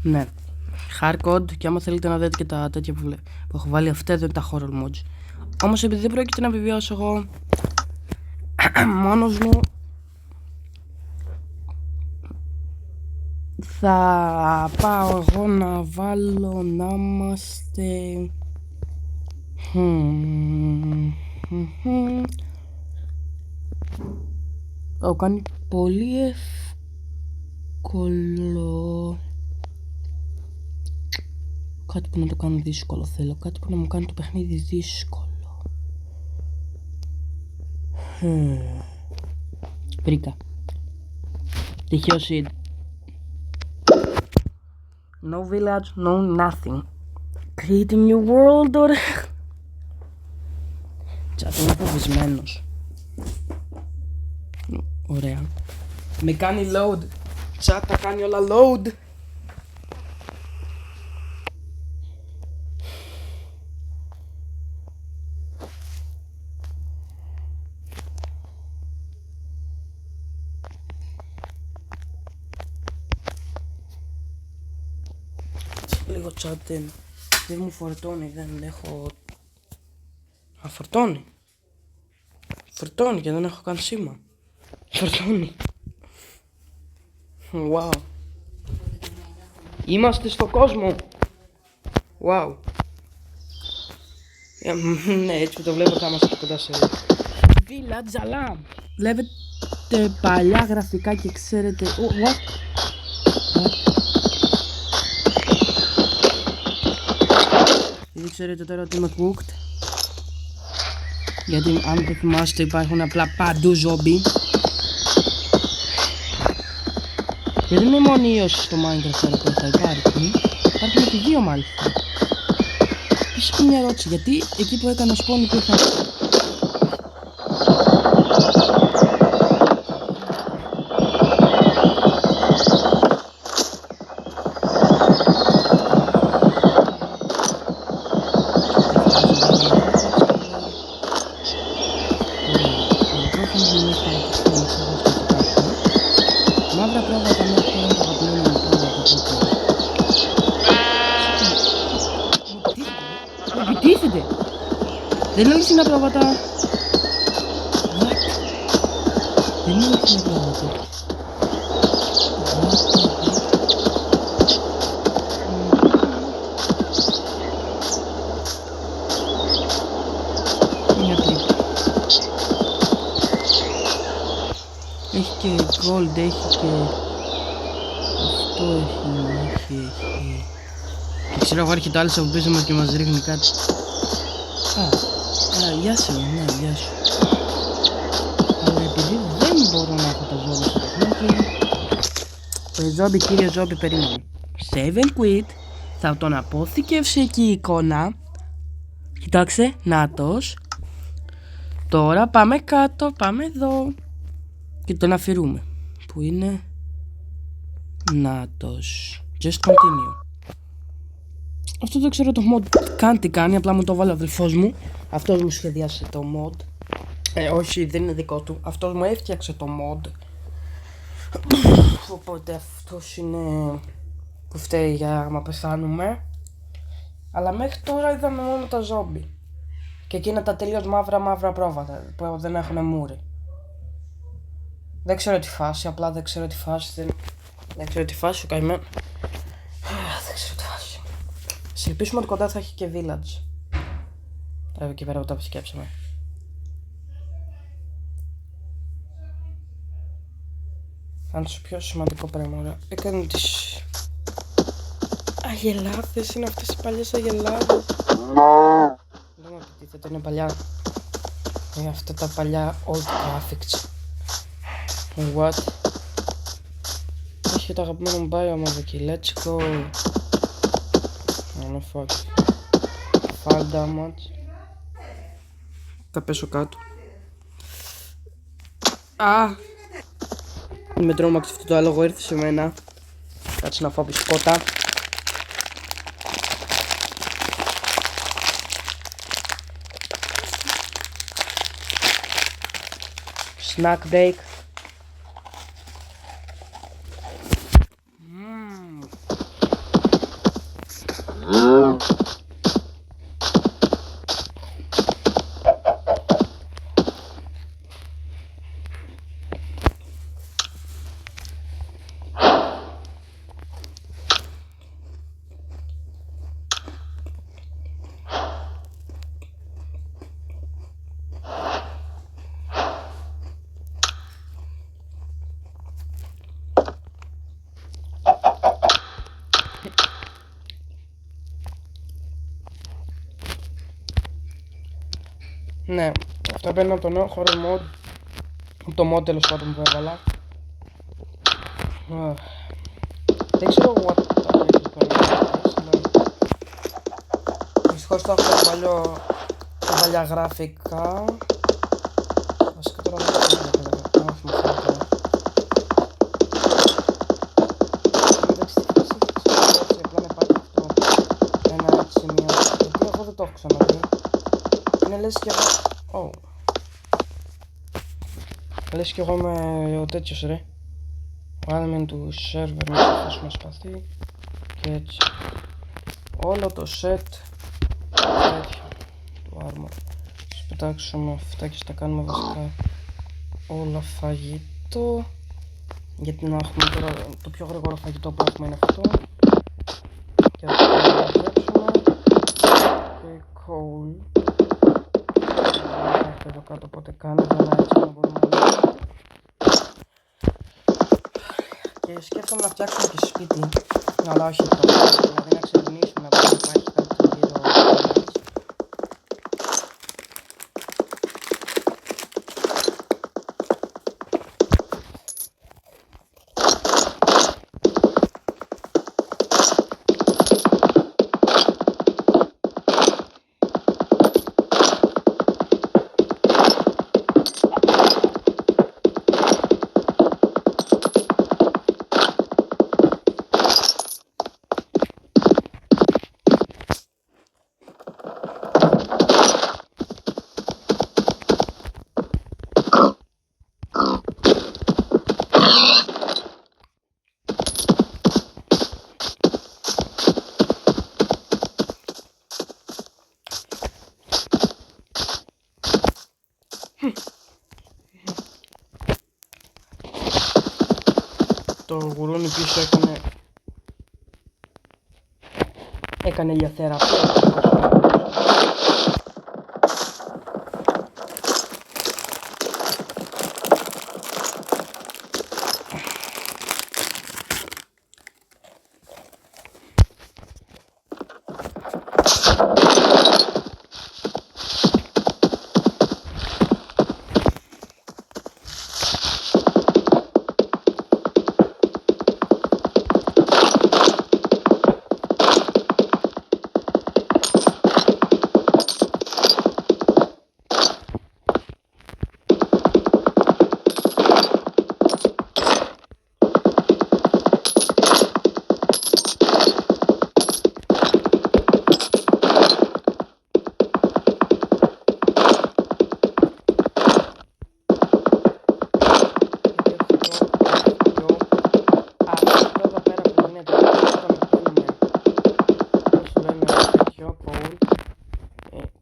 Ναι. Hardcode, και άμα θέλετε να δείτε και τα τέτοια που έχω βάλει, αυτά εδώ είναι τα horror mods. Όμως επειδή δεν πρόκειται να επιβιώσω εγώ μόνος μου, θα πάω εγώ να βάλω να είμαστε... κάνει πολύ εύκολο. Κάτι που να το κάνω δύσκολο θέλω. Κάτι που να μου κάνει το παιχνίδι δύσκολο. Βρήκα. Τυχαίο seed. No village, no nothing. Create a new world, ωραία. Τσάτ, είμαι φοβισμένος. Ωραία. Με κάνει load. Τσάτ, τα κάνει όλα load. Λίγο chat, δεν μου φορτώνει, δεν έχω... Φορτώνει. Φορτώνει και δεν έχω καν σήμα. Φορτώνει. Wow. Είμαστε στο κόσμο. Wow. Ναι, έτσι που το βλέπω θα είμαστε κοντά σε... Village Alarm. Βλέπετε παλιά γραφικά και ξέρετε... What? Ήδη ξέρετε τώρα ότι είμαι cooked. Γιατί αν το θυμάστε υπάρχουν απλά παντού ζόμπι. Και δεν είναι η μόνη ίωση στο Minecraft τώρα που θα υπάρχει. Υπάρχουν και δύο μάλιστα. Επίσης έχω μια ερώτηση, γιατί εκεί που έκανα spawn υπήρχαν... Μαύρα πρόβατα μέχρι τώρα είναι το αγαπημένο μου πρόβατο. Μου επιτίθεται! Δεν είναι αληθινά πρόβατα! What? Δεν είναι αληθινά πρόβατα. Μια τρύπα. Έχει και gold, έχει και... Αυτό έχει... Και ξέρω εγώ έρχεται άλλος από πίσω μας και μας ρίχνει κάτι. Γεια σου, ναι, γεια σου. Αλλά επειδή δεν μπορώ να έχω τα ζόμπι στο παιχνίδι... Ζόμπι, κύριε ζόμπι, περίμενε. Save and quit. Θα τον αποθηκεύσει εκεί η εικόνα. Κοιτάξτε, νάτος. Τώρα πάμε κάτω, πάμε εδώ. Και τον αφηρούμε. Που είναι... Νάτος. Just continue. Αυτό δεν ξέρω το mod καν τι κάνει. Απλά μου το βάλε ο αδελφός μου. Αυτός μου σχεδιάσε το mod. Όχι, δεν είναι δικό του. Αυτός μου έφτιαξε το mod. Οπότε αυτός είναι που φταίει για άμα πεθάνουμε. Αλλά μέχρι τώρα είδαμε μόνο τα ζόμπι. Και εκείνα τα τελείως μαύρα πρόβατα που δεν έχουν μούρι. Δεν ξέρω τι φάση, απλά δεν ξέρω τι φάση. Δεν ξέρω τι φάση, ο καημένο. Δεν ξέρω τι φάση. Σε ελπίσουμε ότι κοντά θα έχει και village. Εκεί πέρα που το επισκέψαμε. Αν το πιο σημαντικό πράγμα, έκανε τις αγελάδες, είναι αυτές οι παλιές αγελάδες. Δεν μου επιτίθεται, είναι παλιά. Είναι αυτά τα παλιά old graphics. What? Έχει το αγαπημένο μου biome εδώ εκεί, let's go. No fuck. Fall damage. Θα πέσω κάτω. Με τρόμαξε αυτό το άλογο, ήρθε σε μένα. Κάτσε να φάω μπισκότα. Snack break. Ναι, αυτά μπαίνουν από το νέο horror mode. Από το mod τέλος πάντων που έβαλα. Δεν ξέρω what the heck is going on. Δυστυχώς θα έχω τα παλιά γραφικά. Βασικά τώρα δεν ξέρω τι δεν έχω θυμηθεί τώρα. Εντάξει, τι φάση έτσι, απλά να υπάρχει αυτό ένα έτσι σημείο. Γιατί εγώ δεν το έχω ξαναδεί. Είναι λες και εγώ... Λες και εγώ είμαι ο τέτοιος ρε. Ο admin του server να ξεχάσουμε σπαθί. Και έτσι. Όλο το set τέτοιο του armor. Σας πετάξουμε αυτά και στα κάνουμε βασικά όλα φαγητό. Γιατί να έχουμε τώρα το πιο γρήγορο φαγητό που έχουμε είναι αυτό. Και αυτό να μαζέψουμε. Και coal. Εδώ κάτω οπότε κάνω για να έτσι να μπορούμε να λύσουμε. Και σκέφτομαι να φτιάξουμε και σπίτι, αλλά όχι τώρα, δηλαδή να ξερευνήσουμε από αν υπάρχει κάτι γύρω μας. Το γουρούνι πίσω έκανε ηλιοθεραπεία.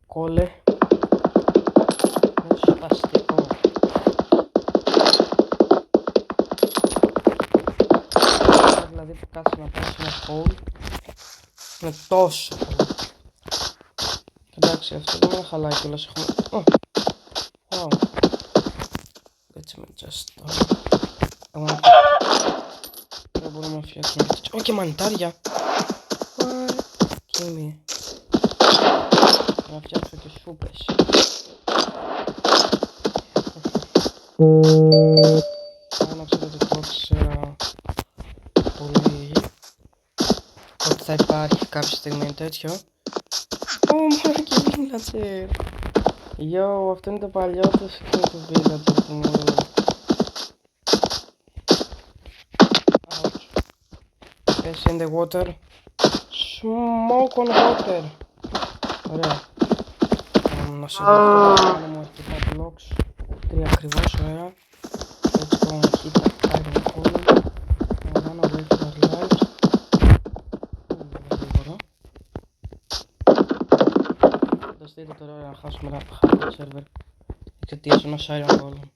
Κόλλε. Είναι σπαστικό. Δηλαδή που κάτσε να πάρεις ένα hole είναι τόσο πολύ. Εντάξει, αυτό δεν με χαλάει κιόλας. Έχουμε... Wow. Έτσι με just... Δεν μπορούμε να φτιάξουμε τέτοιο. Ω, και μανιτάρια. Κίμη. Να φτιάξω και σούπες. Αν ξέρετε το ήξερα πολύ ότι θα υπάρχει κάποια στιγμή τέτοιο. Μόνο και villager. Yo, αυτό είναι το παλιό του και το villager του μου. Yes, in the water. Smoke on water. Ωραία. Να σε δω αυτό, μου αρκετά blocks. 3 ακριβώς, ωραία. Έτσι κάνω hit, iron column. Να κάνω wait for our lives. Γρήγορα. Φανταστείτε τώρα να χάσουμε ένα server εξαιτίας ενός iron column.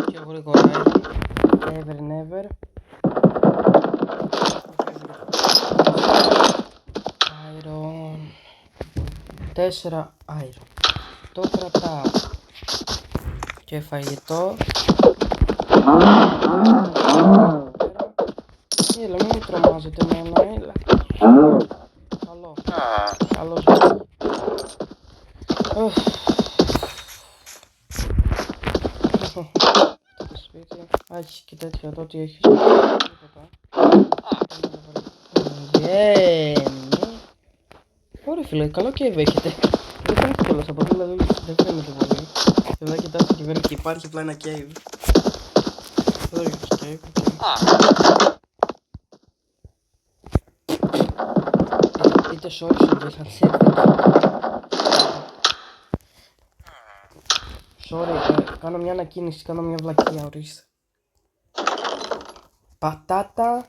Και γρήγορα iron. Never never. Iron. 4 iron. Το κρατάω. Και φαγητό. Έλα, μην με τρομάζετε εμένα, έλα. Καλό. Καλό ζώο. Το σπίτι. Άχι και τέτοια εδώ τι έχεις. Ωραία φίλε, καλό cave έχετε. Δεν φαίνεται κιόλας από εδώ, δηλαδή δεν φαίνεται πολύ. Εδώ κοιτάξτε και δεν υπάρχει απλά ένα cave. Εδώ είναι το cave. Είτε sorry σου βίλατζερ. Sorry, κάνω μια ανακοίνηση, κάνω μια βλακεία, ορίστε. Πατάτα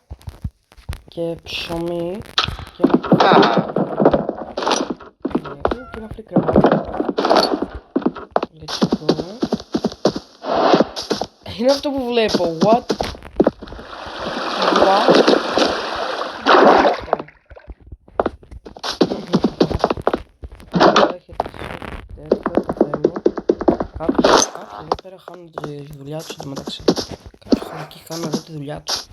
και ψωμί και ένα free κρεβάτι. Let's go. Είναι αυτό που βλέπω, what? Κάποιοι εδώ πέρα χάνουν τη δουλειά τους εντωμεταξύ. Κάποιοι εκεί χάνουν εδώ τη δουλειά τους.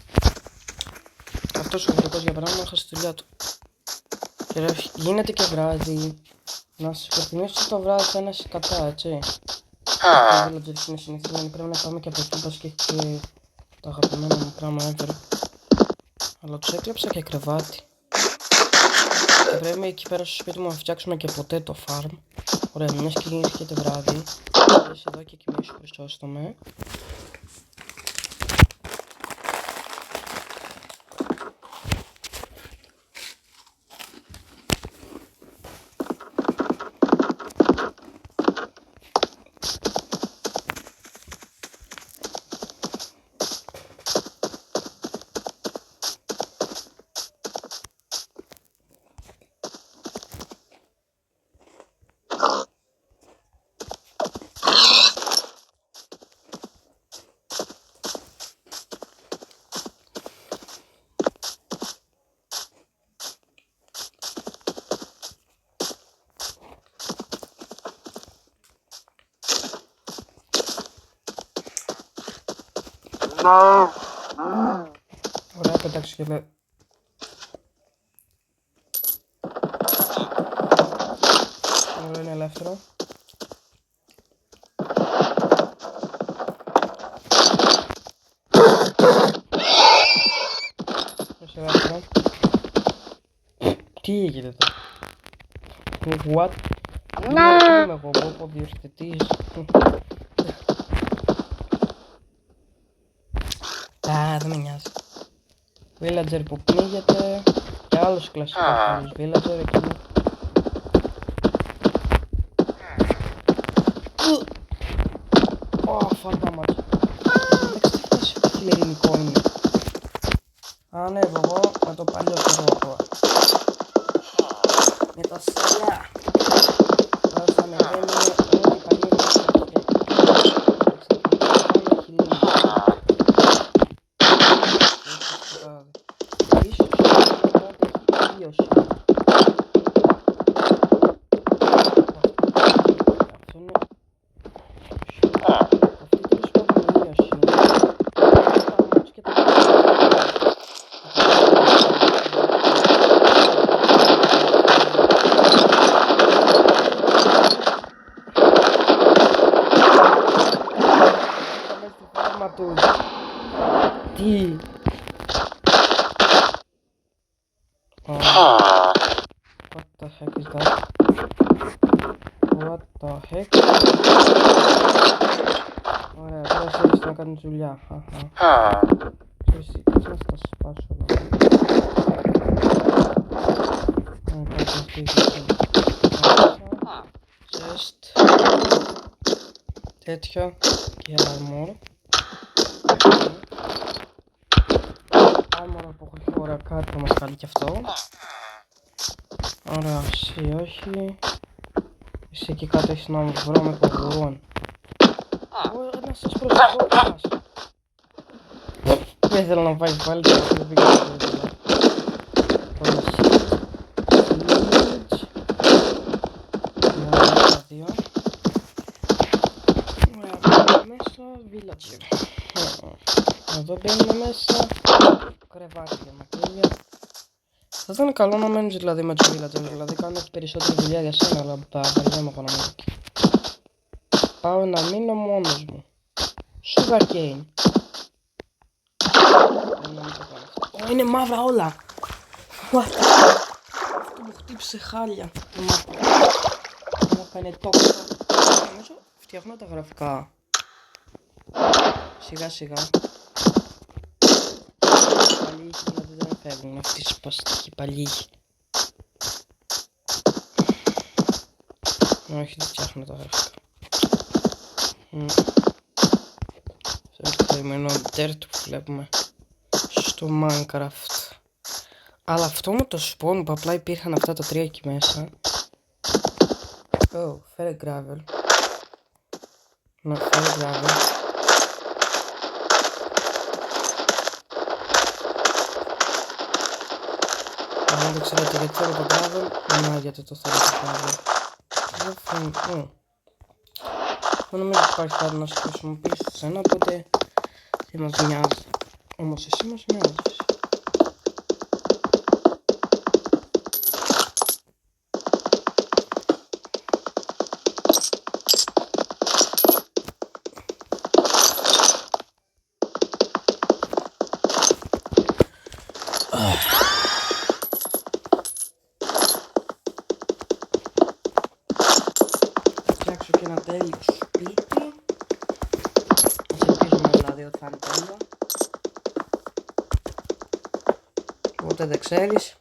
Αυτός ο γρηγορικός για παράδειγμα έχασε τη δουλειά του. Και ρε, γίνεται και βράδυ. Να σας υπενθυμίσω ότι το βράδυ θα είναι σκατά, έτσι. Τα villagers είναι συνηθισμένοι, πρέπει να πάμε και από εκεί πας και έχει και το αγαπημένο μου πράγμα ever. Αλλά τους έκλεψα και κρεβάτι. Και πρέπει εκεί πέρα στο σπίτι μου να φτιάξουμε και ποτέ το farm. Ωραία, μιας και έρχεται βράδυ. Είσαι εδώ και κοιμήσου, Χριστόστομε. Ωραία, πετάξω και λέω. Ωραία, είναι ελεύθερο. Είσαι ελεύθερο. Τι έγινε εδώ? What? Είμαι εγώ, πω διορθωτής. Α, δεν με νοιάζει. Villager που πνίγεται. Και άλλος κλασικός άλλος villager εκεί. Φάρμα μάτια. Εντάξει, τι φιλελληνικό είναι. Ανέβω εγώ με το παλιό καιρό τώρα. Με τα σαλιά. Τώρα θα ανεβαίνουμε όλη η παλιή Τι? What the heck is that? What the heck? Ωραία, τώρα θέλεις να κάνεις δουλειά. Ξέρεις τι, κάτσε να στα σπάσω όλα. Chest. Τέτοιο. Και armor. Armor από έχω ωραία κάτι θα μας κάνει και αυτό. Ωραία, εσύ όχι. Εσύ εκεί κάτω έχεις να μου βρω με κοβουρών. Να σας προσεχώ. Δεν θέλω να πάει πάλι και να πήγα στο δουλειά. Τώρα siege. Μια, δύο. Ωραία, μπαίνουμε μέσα, villager. Εδώ μπαίνουμε μέσα. Κρεβάτι για μακρύβια. Θα ήταν καλό να μένεις δηλαδή με τους villagers, δηλαδή κάνω περισσότερη δουλειά για σένα, αλλά βαριέμαι από να μείνω εκεί. Πάω να μείνω μόνος μου. Sugarcane. Είναι μαύρα όλα. What? Αυτό μου χτύπησε χάλια. Μου έκανε τόξο. Νομίζω φτιάχνω τα γραφικά. Σιγά σιγά. Παλίγοι δηλαδή δεν φεύγουν αυτοί οι σπαστικοί παλίγοι. Όχι, δεν φτιάχνω τα γραφικά. Στο περιμένω dirt που βλέπουμε στο Minecraft. Αλλά αυτό με το spawn που απλά υπήρχαν αυτά τα τρία εκεί μέσα. Oh, φέρε gravel. Ναι, φέρε gravel. Αν δεν ξέρετε γιατί θέλω το gravel, να γιατί το θέλω το gravel. Δεν φαίνεται. Δεν νομίζω ότι υπάρχει κάτι να σου χρησιμοποιήσεις εσένα, οπότε δεν μας νοιάζει. Όμως εσύ μας νοιάζεις. Φτιάξω και ένα τέλειο σπίτι. Ας ελπίζουμε δηλαδή ότι θα είναι τέλειο. Οπότε δεν ξέρεις.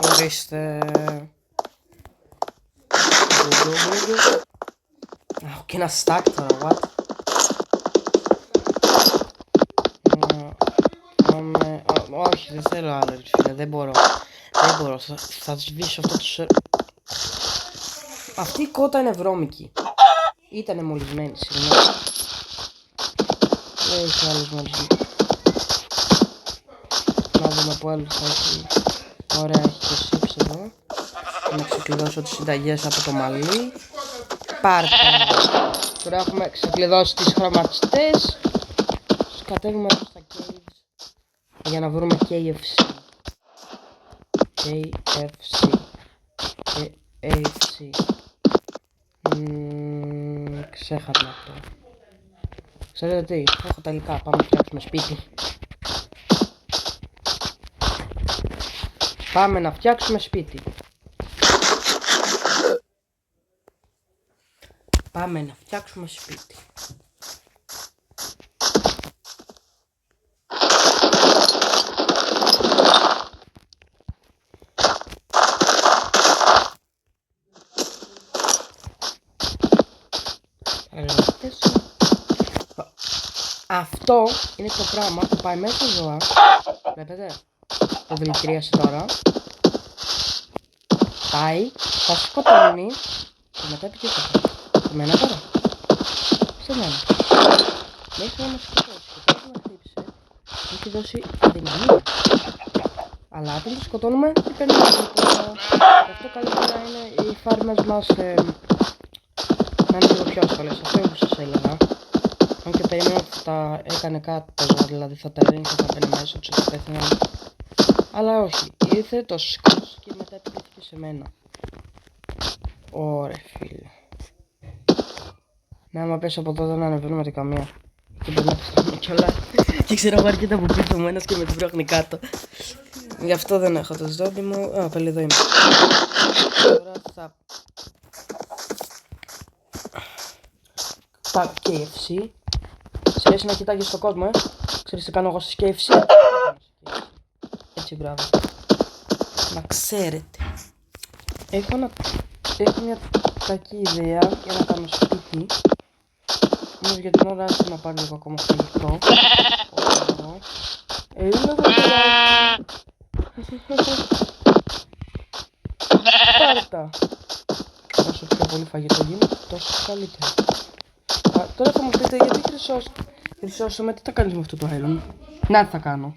Ορίστε. Έχω και ένα stack τώρα, what? Όχι, δεν θέλω άλλο, φίλε, δεν μπορώ. Θα σβήσω αυτό το σερ. Αυτή η κότα είναι βρώμικη. Ήτανε μολυσμένη, συγγνώμη. Δεν έχει άλλος μολυσμένοι. Να δούμε που άλλος θα έχει. Ωραία, έχει και σύψη εδώ. Να ξεκλειδώσω τις συνταγές από το μαλλί. Πάρτε. Τώρα έχουμε ξεκλειδώσει τις χρωματιστές. Κατέβουμε προς τα caves για να βρούμε KFC. KFC. KFC. Ξέχασα αυτό. Ξέρετε τι, έχω τα υλικά, πάμε να φτιάξουμε σπίτι. Πάμε να φτιάξουμε σπίτι. Πάμε να φτιάξουμε σπίτι. Αυτό είναι το πράγμα που πάει μέσα στο ζώα. Βλέπετε, το δηλητηρίασε τώρα. Πάει, θα σκοτώνει και μετά επιτυχία. Σε μένα τώρα. Σε μένα. Μέχρι να μας σκοτώσει και πώς να χτύψει, μου έχει δώσει αδυναμία. Αλλά όταν το σκοτώνουμε, δεν παίρνει τίποτα. Γι' αυτό καλύτερα είναι οι φάρμες μας να είναι λίγο πιο ασφαλές. Αυτό είναι που σας έλεγα. Αν και περίμενα ότι θα έκανε κάτι τώρα, δηλαδή θα τα ρίχνει και θα μπαίνει μέσα τους και θα πέθαιναν. Αλλά όχι, ήρθε το σκοτ και μετά επιτέθηκε σε μένα. Ωραία φίλε. Ναι, άμα πέσω από εδώ δεν ανεβαίνουμε τη καμία. Και μπορεί να πεθάνουμε κιόλας. Και ξέρω εγώ αρκετά από πίσω μου ένας και με την πρόχνει κάτω. Γι' αυτό δεν έχω το ζόμπι μου. Α, πάλι εδώ είμαι. Τώρα θα... Πάω KFC. Ξέρεις να κοιτάγεις στον κόσμο, Ξέρεις τι κάνω εγώ στις KFC. Έτσι, μπράβο. Να ξέρετε. Έχω μια κακή ιδέα για να κάνω σπίτι. Όμως για την ώρα άρχισε να πάρει λίγο ακόμα φαγητό. Έλα εδώ πέρα. Πάρτα. Όσο πιο πολύ φαγητό γίνεται, τόσο καλύτερα. Τώρα θα μου πείτε γιατί χρυσώσουμε, τι θα κάνεις με αυτό το island. Να τι θα κάνω.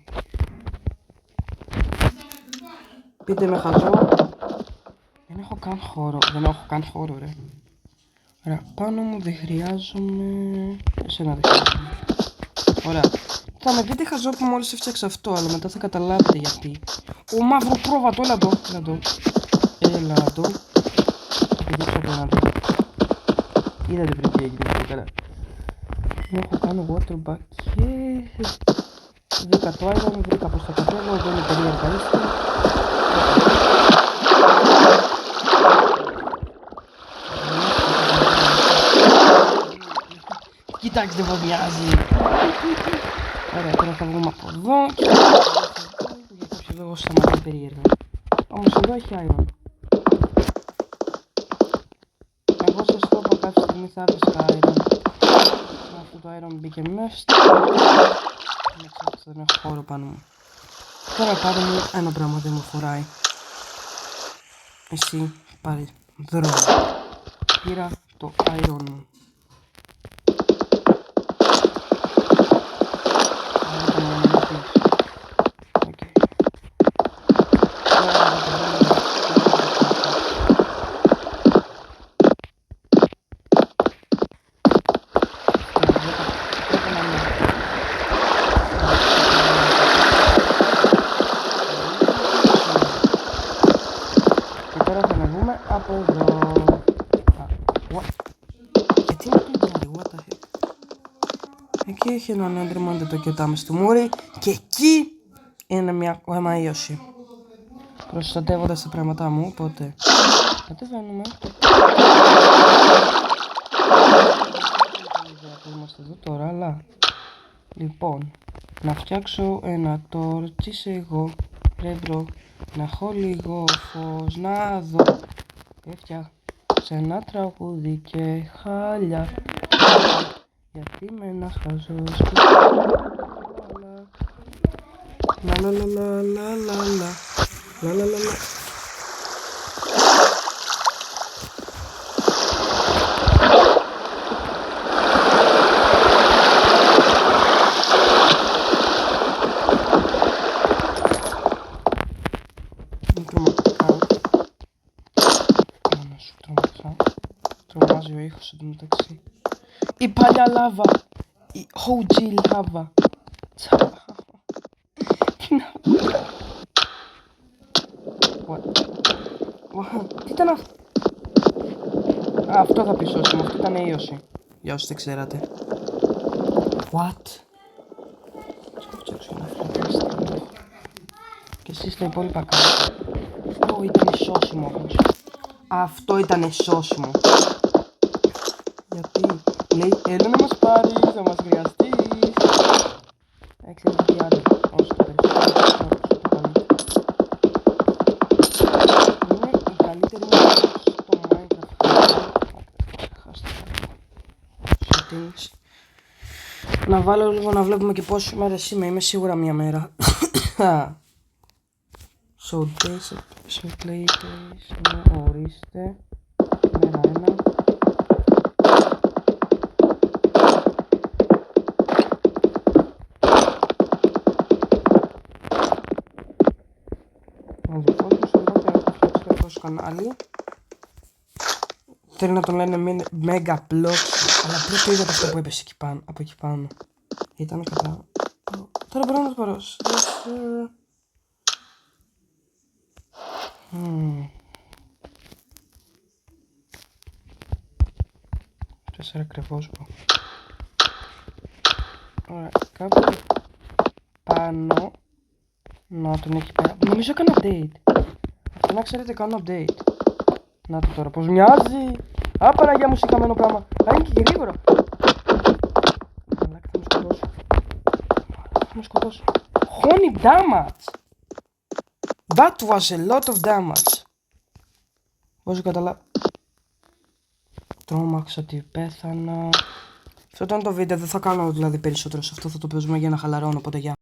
Πείτε με χαζό. Δεν έχω καν χώρο, ρε. Ωραία, πάνω μου δεν χρειάζομαι. Εσένα δεν χρειάζομαι. Ωραία. Θα με πείτε χαζό που μόλις έφτιαξα αυτό, αλλά μετά θα καταλάβετε γιατί. Ο μαύρο πρόβατο, έλα εδώ. Δείξω απέναντι. Είδατε πριν τι έγινε εδώ πέρα. Έχω κάνει waterback και... βρήκα το iron, βρήκα πως θα κατέβω, εδώ είναι περίεργα ίσια. Κοιτάξτε πως μοιάζει. Ωραία, τώρα θα βγούμε από εδώ και για κάποιο λόγο σταματάει περίεργα. Όμως εδώ έχει iron. Εγώ σας το είπα κάποια στιγμή θα έβρισκα iron. Αυτό το iron μπήκε μέσα. Δεν έχω χώρο πάνω μου. Τώρα πάνω μου ένα πράγμα δεν μου χωράει. Εσύ πάρει δρόμο. Πήρα το iron μου. Από εδώ. Γιατί είναι το τζάρι, what the heck. Εκεί έχει έναν έντριμον, δεν το κοιτάμε στη μούρη. Και εκεί είναι μια αίωση. Προστατεύοντας τα πράγματά μου, οπότε κατεβαίνουμε. Δεν είμαστε εδώ τώρα, αλλά λοιπόν, να φτιάξω ένα τόρτσις εγώ. Πρέπει να έχω λίγο φως, να δω. Έφτιαξα ένα τραγούδι και χάλια. Γιατί είμαι ένας χαζός. Λα. Τρομάζει ο ήχος εντωμεταξύ. Η παλιά λάβα. Η OG λάβα. Τι να πω. Τι ήταν αυτό. Αυτό θα πει σώσιμο. Αυτό ήταν ίωση. Για όσοι δεν ξέρατε. What. Θα φτιάξω ένα αυτό. Και εσείς τα υπόλοιπα κάτω. Αυτό ήταν σώσιμο όμως. Αυτό ήταν σώσιμο. Γιατί λέει έλα να μας πάρεις, θα μας χρειαστείς. Ξέρετε τι άλλο, όσο το περισσότερο είναι η καλύτερη μου στο Minecraft. Settings. Να βάλω λίγο να βλέπουμε και πόσες μέρες είμαι σίγουρα μία μέρα. So this, so play this, ορίστε, μέρα 1. Κανάλι. Θέλει να τον λένε Mega Blocks, αλλά πρώτα είδατε αυτό που έπεσε εκεί πάνω, από εκεί πάνω. Ήταν κατά... Τώρα μπορώ να το πάρω. 4 ακριβώς πω. Ωραία, κάπου πάνω. Να τον έχει πέρα. Νομίζω έκανα update. Αυτό να ξέρετε κάνω update. Να το τώρα πως μοιάζει. Α, Παναγιά μου, σηκαμένο πράγμα. Α, είναι και γρήγορα. Μαλάκα, θα με σκοτώσω. Θα με σκοτώσω. Honey damage. That was a lot of damage. Όσο καταλάβω. Τρόμαξα ότι πέθανα. Αυτό ήταν το βίντεο, δεν θα κάνω δηλαδή περισσότερο σε αυτό, θα το παίζουμε για να χαλαρώνω, οπότε γεια.